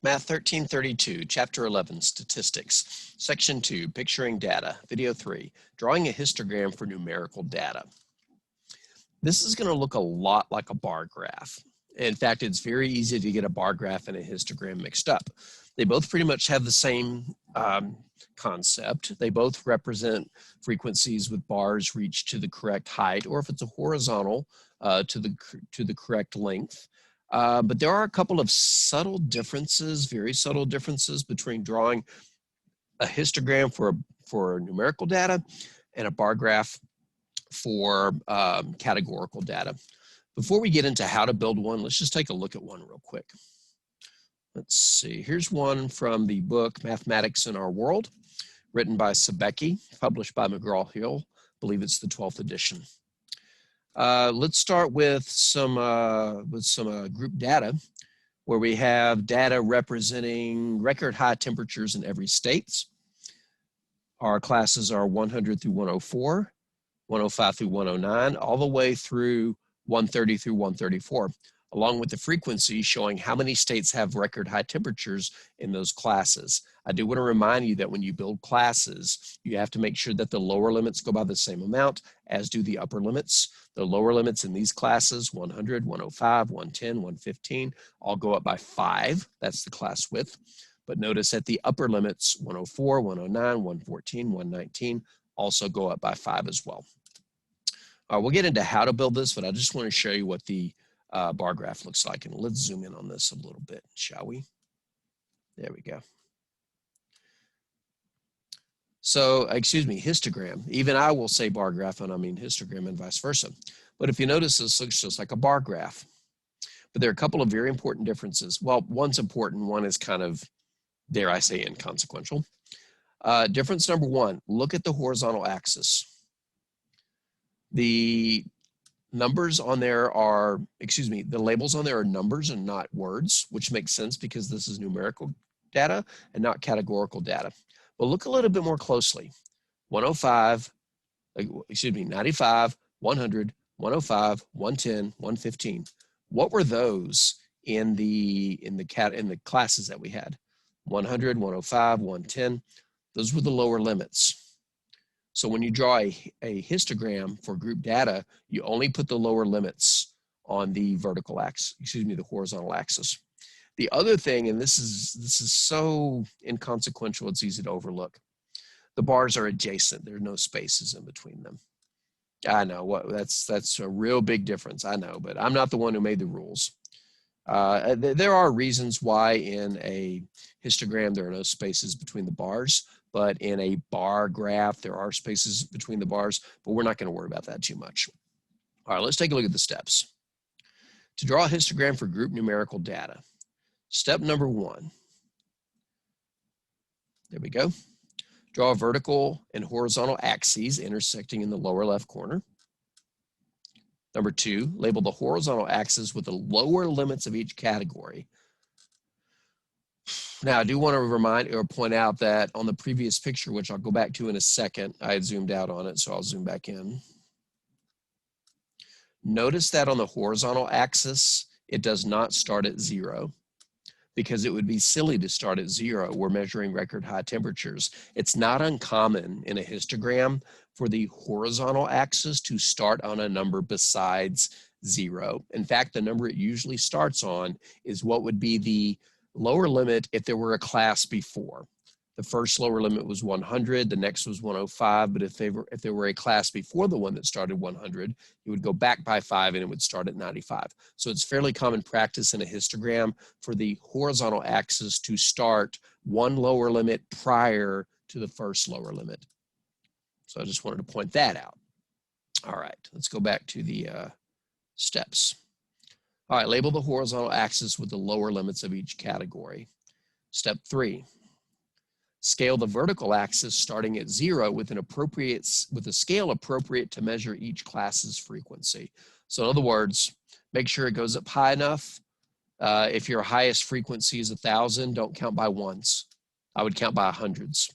Math 1332, Chapter 11, Statistics, Section 2, Picturing Data, Video 3, Drawing a Histogram for Numerical Data. This is going to look a lot like a bar graph. In fact, it's very easy to get a bar graph and a histogram mixed up. They both pretty much have the same concept. They both represent frequencies with bars reached to the correct height, or if it's a horizontal, to the correct length. But there are a couple of subtle differences, very subtle differences between drawing a histogram for numerical data and a bar graph for categorical data. Before we get into how to build one, let's just take a look at one real quick. Let's see, here's one from the book Mathematics in Our World, written by Sebecki, published by McGraw-Hill. I believe it's the 12th edition. Let's start with some group data, where we have data representing record high temperatures in every state. Our classes are 100 through 104, 105 through 109, all the way through 130 through 134, along with the frequency showing how many states have record high temperatures in those classes. I do want to remind you that when you build classes, you have to make sure that the lower limits go by the same amount as do the upper limits. The lower limits in these classes, 100, 105, 110, 115, all go up by 5. That's the class width. But notice that the upper limits, 104, 109, 114, 119, also go up by 5 as well. We'll get into how to build this, but I just want to show you what the bar graph looks like. And let's zoom in on this a little bit, shall we? There we go. So, excuse me, histogram. Even I will say bar graph and I mean histogram and vice versa. But if you notice, this looks just like a bar graph. But there are a couple of very important differences. Well, one's important, one is kind of, dare I say, inconsequential. Difference number one, look at the horizontal axis. The numbers on there are, the labels on there are numbers and not words, which makes sense because this is numerical data and not categorical data. But look a little bit more closely. 95, 95, 100, 105, 110, 115. What were those in the classes that we had? 100, 105, 110. Those were the lower limits. So when you draw a histogram for group data, you only put the lower limits on the vertical axis, the horizontal axis. The other thing, and this is so inconsequential, it's easy to overlook. The bars are adjacent. There are no spaces in between them. I know that's a real big difference. I know, but I'm not the one who made the rules. There are reasons why in a histogram there are no spaces between the bars, but in a bar graph there are spaces between the bars, but we're not going to worry about that too much. All right, let's take a look at the steps. To draw a histogram for group numerical data, step number one, there we go. Draw vertical and horizontal axes intersecting in the lower left corner. Number two, label the horizontal axis with the lower limits of each category. Now, I do want to remind or point out that on the previous picture, which I'll go back to in a second, I had zoomed out on it, so I'll zoom back in. Notice that on the horizontal axis, it does not start at 0 because it would be silly to start at 0. We're measuring record high temperatures. It's not uncommon in a histogram for the horizontal axis to start on a number besides 0. In fact, the number it usually starts on is what would be the lower limit if there were a class before. The first lower limit was 100, the next was 105, but if there were a class before the one that started 100, it would go back by 5 and it would start at 95. So it's fairly common practice in a histogram for the horizontal axis to start one lower limit prior to the first lower limit. So I just wanted to point that out. All right, let's go back to the steps. All right, label the horizontal axis with the lower limits of each category. Step 3. Scale the vertical axis starting at 0 with a scale appropriate to measure each class's frequency. So in other words, make sure it goes up high enough. If your highest frequency is 1,000, don't count by ones. I would count by hundreds.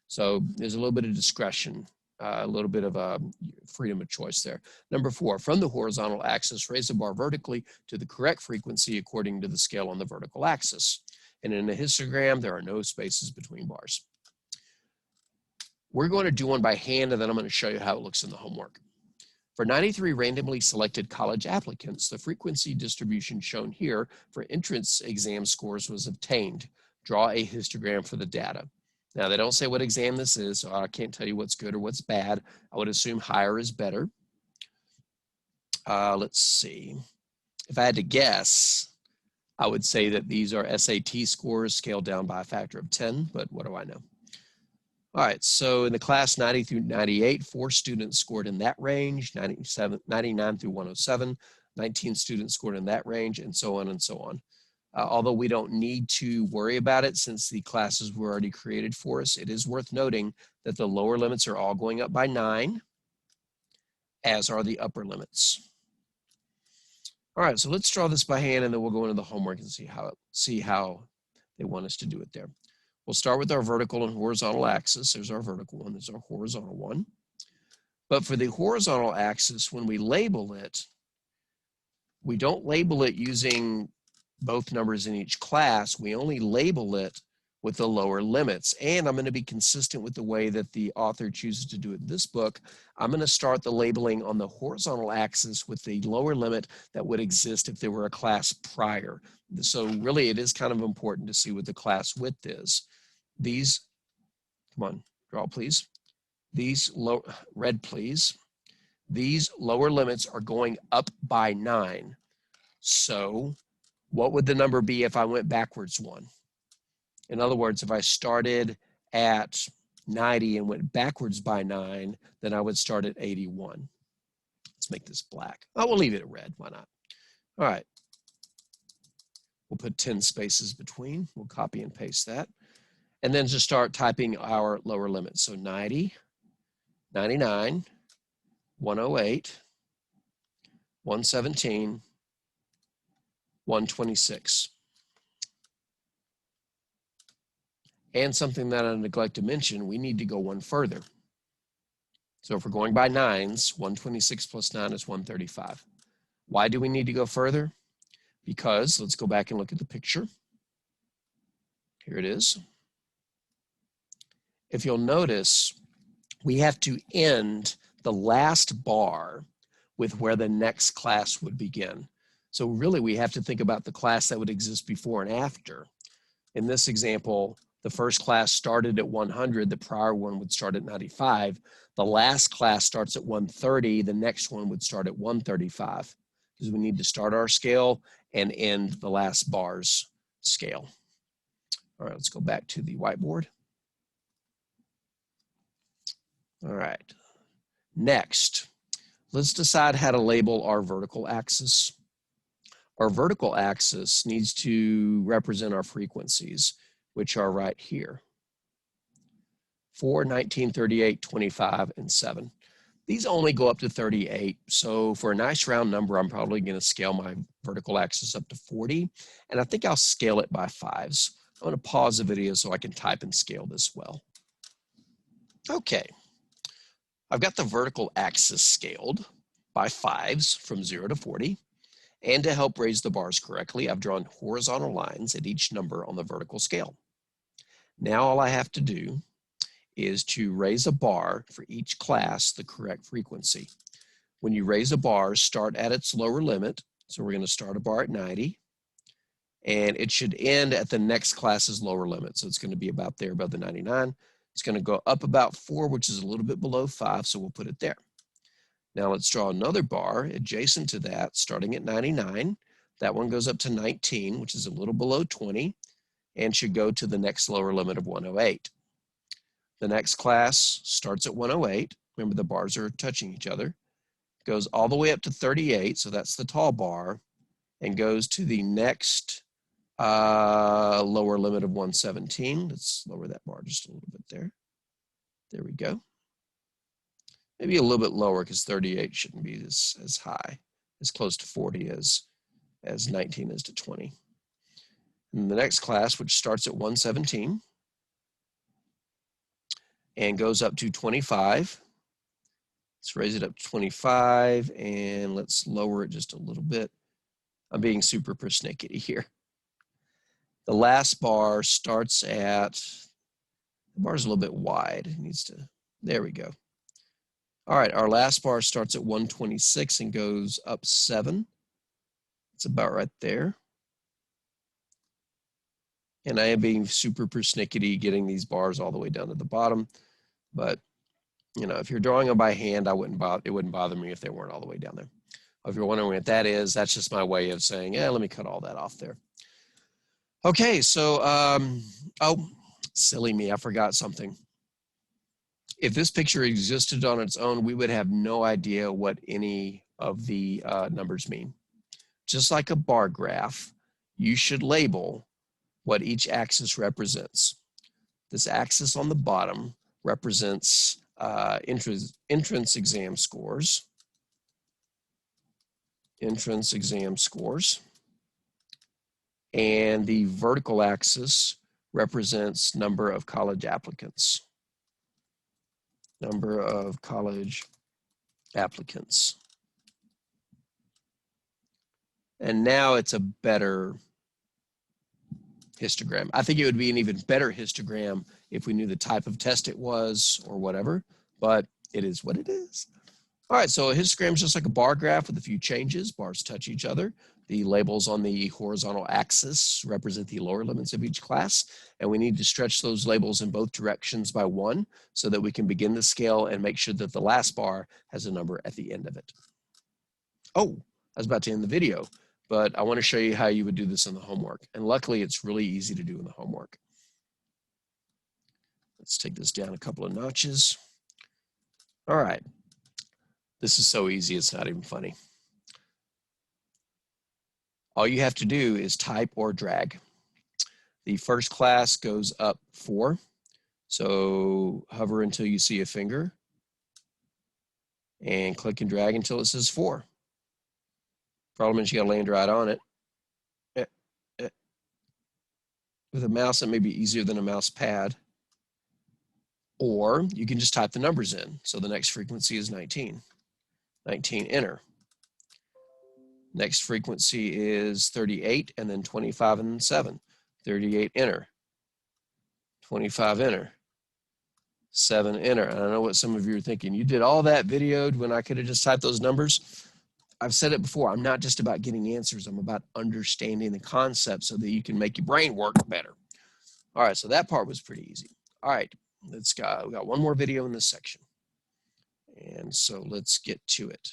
So there's a little bit of discretion, a little bit of a freedom of choice there. Number 4, from the horizontal axis, raise the bar vertically to the correct frequency according to the scale on the vertical axis. And in a histogram, there are no spaces between bars. We're going to do one by hand, and then I'm going to show you how it looks in the homework. For 93 randomly selected college applicants, the frequency distribution shown here for entrance exam scores was obtained. Draw a histogram for the data. Now, they don't say what exam this is, so I can't tell you what's good or what's bad. I would assume higher is better. Let's see. If I had to guess, I would say that these are SAT scores scaled down by a factor of 10, but what do I know? All right, so in the class 90 through 98, 4 students scored in that range, 99 through 107, 19 students scored in that range, and so on and so on. Although we don't need to worry about it since the classes were already created for us, it is worth noting that the lower limits are all going up by 9, as are the upper limits. All right, so let's draw this by hand, and then we'll go into the homework and see how they want us to do it there. We'll start with our vertical and horizontal axis. There's our vertical one, there's our horizontal one. But for the horizontal axis, when we label it, we don't label it using both numbers in each class. We only label it with the lower limits. And I'm going to be consistent with the way that the author chooses to do it in this book. I'm going to start the labeling on the horizontal axis with the lower limit that would exist if there were a class prior. So really, it is kind of important to see what the class width is. These, come on, draw please. These red please. These lower limits are going up by 9. So what would the number be if I went backwards 1? In other words, if I started at 90 and went backwards by 9, then I would start at 81. Let's make this black. Oh, we'll leave it red, why not? All right. We'll put 10 spaces between. We'll copy and paste that. And then just start typing our lower limits. So 90, 99, 108, 117, 126. And something that I neglect to mention, we need to go one further. So if we're going by 9s, 126 plus 9 is 135. Why do we need to go further? Because, let's go back and look at the picture. Here it is. If you'll notice, we have to end the last bar with where the next class would begin. So really, we have to think about the class that would exist before and after. In this example, the first class started at 100, the prior one would start at 95. The last class starts at 130, the next one would start at 135, because we need to start our scale and end the last bar's scale. All right, let's go back to the whiteboard. All right, next, let's decide how to label our vertical axis. Our vertical axis needs to represent our frequencies, which are right here. 4, 19, 38, 25, and 7. These only go up to 38, so for a nice round number, I'm probably going to scale my vertical axis up to 40, and I think I'll scale it by 5s. I'm going to pause the video so I can type and scale this well. Okay. I've got the vertical axis scaled by 5s from 0 to 40. And to help raise the bars correctly, I've drawn horizontal lines at each number on the vertical scale. Now all I have to do is to raise a bar for each class the correct frequency. When you raise a bar, start at its lower limit. So we're going to start a bar at 90. And it should end at the next class's lower limit. So it's going to be about there above the 99. It's going to go up about 4, which is a little bit below 5, so we'll put it there. Now let's draw another bar adjacent to that, starting at 99. That one goes up to 19, which is a little below 20, and should go to the next lower limit of 108. The next class starts at 108. Remember, the bars are touching each other. Goes all the way up to 38, so that's the tall bar, and goes to the next lower limit of 117. Let's lower that bar just a little bit there. There we go. Maybe a little bit lower because 38 shouldn't be as high, as close to 40 as 19 is to 20. And the next class, which starts at 117 and goes up to 25. Let's raise it up to 25 and let's lower it just a little bit. I'm being super persnickety here. The last bar starts at, the bar's a little bit wide. It needs to, there we go. All right, our last bar starts at 126 and goes up 7. It's about right there. And I am being super persnickety getting these bars all the way down to the bottom. But, you know, if you're drawing them by hand, it wouldn't bother me if they weren't all the way down there. If you're wondering what that is, that's just my way of saying, yeah, let me cut all that off there. Okay, so, oh, silly me, I forgot something. If this picture existed on its own, we would have no idea what any of the numbers mean. Just like a bar graph, you should label what each axis represents. This axis on the bottom represents entrance exam scores. Entrance exam scores. And the vertical axis represents number of college applicants. Number of college applicants. And now it's a better histogram. I think it would be an even better histogram if we knew the type of test it was or whatever, but it is what it is. All right, so a histogram is just like a bar graph with a few changes. Bars touch each other. The labels on the horizontal axis represent the lower limits of each class, and we need to stretch those labels in both directions by 1 so that we can begin the scale and make sure that the last bar has a number at the end of it. Oh, I was about to end the video, but I want to show you how you would do this in the homework. And luckily, it's really easy to do in the homework. Let's take this down a couple of notches. All right. This is so easy, it's not even funny. All you have to do is type or drag. The first class goes up 4. So hover until you see a finger and click and drag until it says 4. Problem is you gotta land right on it. With a mouse, it may be easier than a mouse pad. Or you can just type the numbers in. So the next frequency is 19. 19, enter. Next frequency is 38, and then 25 and 7. 38, enter. 25, enter. 7, enter. And I know what some of you are thinking. You did all that video when I could have just typed those numbers. I've said it before, I'm not just about getting answers. I'm about understanding the concept so that you can make your brain work better. All right, so that part was pretty easy. All right, we got one more video in this section. And so let's get to it.